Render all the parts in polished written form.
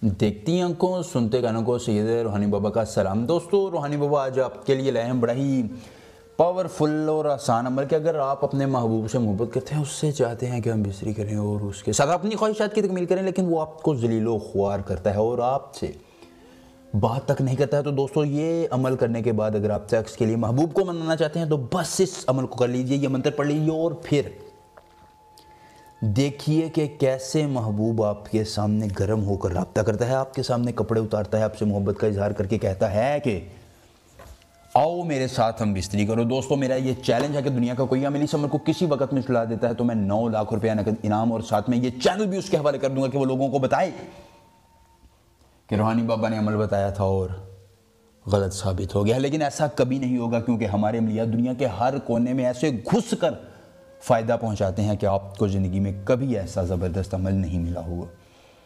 देखती आंखों सुनते कानों को सैयद रूहानी बाबा का सलाम। दोस्तों, रूहानी बाबा आज आपके लिए लाए हैं बड़ा ही पावरफुल और आसान अमल कि अगर आप अपने महबूब से मोहब्बत करते हैं, उससे चाहते हैं कि हम बिस्तरी करें और उसके साथ अपनी ख्वाहिशात की तकमील करें, लेकिन वो आपको जलीलो ख्वार करता है और आपसे बात तक नहीं करता है। तो दोस्तों, ये अमल करने के बाद अगर आप सेक्स के लिए महबूब को मनाना चाहते हैं तो बस इस अमल को कर लीजिए, ये मंत्र पढ़ लीजिए और फिर देखिए कि कैसे महबूब आपके सामने गर्म होकर राब्ता करता है, आपके सामने कपड़े उतारता है, आपसे मोहब्बत का इजहार करके कहता है कि आओ मेरे साथ हम बिस्तरी करो। दोस्तों, मेरा ये चैलेंज है कि दुनिया का कोई अमल इस अमल को किसी वक्त में चला देता है तो मैं 9 लाख रुपया नकद इनाम और साथ में ये चैनल भी उसके हवाले कर दूंगा कि वो लोगों को बताए कि रूहानी बाबा ने अमल बताया था और गलत साबित हो गया। लेकिन ऐसा कभी नहीं होगा, क्योंकि हमारे अमलिया दुनिया के हर कोने में ऐसे घुस कर फ़ायदा पहुंचाते हैं कि आपको ज़िंदगी में कभी ऐसा ज़बरदस्त अमल नहीं मिला होगा।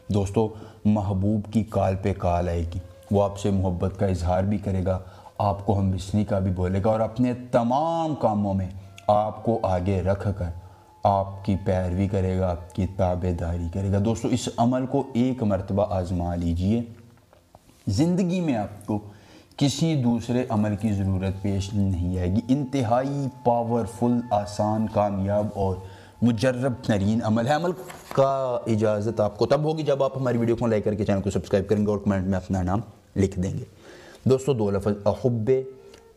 दोस्तों, महबूब की काल पे काल आएगी, वो आपसे मोहब्बत का इजहार भी करेगा, आपको हम बिस्नी का भी बोलेगा और अपने तमाम कामों में आपको आगे रख कर आपकी पैरवी करेगा, आपकी ताबेदारी करेगा। दोस्तों, इस अमल को एक मरतबा आजमा लीजिए, ज़िंदगी में आपको किसी दूसरे अमल की ज़रूरत पेश नहीं आएगी। इंतहाई पावरफुल, आसान, कामयाब और मुजर्रब तरीन अमल है। अमल का इजाज़त आपको तब होगी जब आप हमारी वीडियो को लाइक करके चैनल को सब्सक्राइब करेंगे और कमेंट में अपना नाम लिख देंगे। दोस्तों, 2 लफ्ज़ अहुब्बे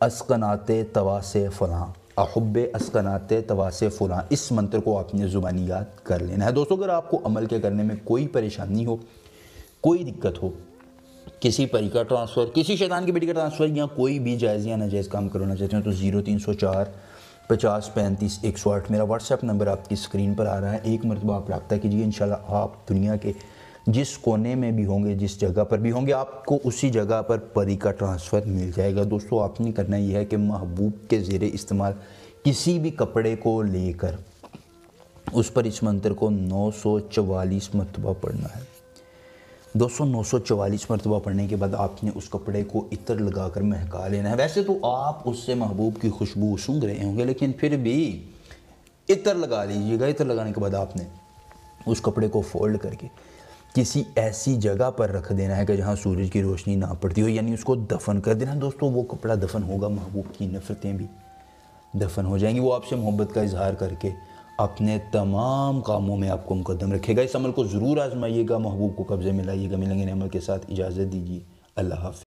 अस्कनाते तवासे फ़लाँ, अहुब्बे अस्कनाते तवासे फ़लाँ, इस मंत्र को आपने ज़ुबानी याद कर लेना है। दोस्तों, अगर आपको अमल के करने में कोई परेशानी हो, कोई दिक्कत हो, किसी परी का ट्रांसफ़र, किसी शैतान की बेटी का ट्रांसफ़र या कोई भी जायज़ या नाजायज़ काम करवाना चाहते हैं तो 0304 50 35 108 मेरा व्हाट्सएप नंबर आपकी स्क्रीन पर आ रहा है। एक मरतबा आप रब्ता कीजिए, इंशाल्लाह आप दुनिया के जिस कोने में भी होंगे, जिस जगह पर भी होंगे, आपको उसी जगह पर परी का ट्रांसफ़र मिल जाएगा। दोस्तों, आपने करना यह है कि महबूब के ज़ेरे इस्तेमाल किसी भी कपड़े को लेकर उस पर इस मंत्र को 944 मरतबा पढ़ना है। दोस्तों, 944 मरतबा पढ़ने के बाद आपने उस कपड़े को इत्र लगाकर महका लेना है। वैसे तो आप उससे महबूब की खुशबू सूंघ रहे होंगे, लेकिन फिर भी इत्र लगा लीजिएगा। इत्र लगाने के बाद आपने उस कपड़े को फोल्ड करके किसी ऐसी जगह पर रख देना है कि जहाँ सूरज की रोशनी ना पड़ती हो, यानी उसको दफन कर देना। दोस्तों, वो कपड़ा दफन होगा, महबूब की नफ़रतें भी दफन हो जाएंगी। वो आपसे मोहब्बत का इजहार करके अपने तमाम कामों में आपको मुकद्दम रखेगा। इस अमल को ज़रूर आजमाइएगा, महबूब को कब्ज़े में लाइएगा। मिलेंगे नए अमल के साथ, इजाज़त दीजिए, अल्लाह हाफ़िज़।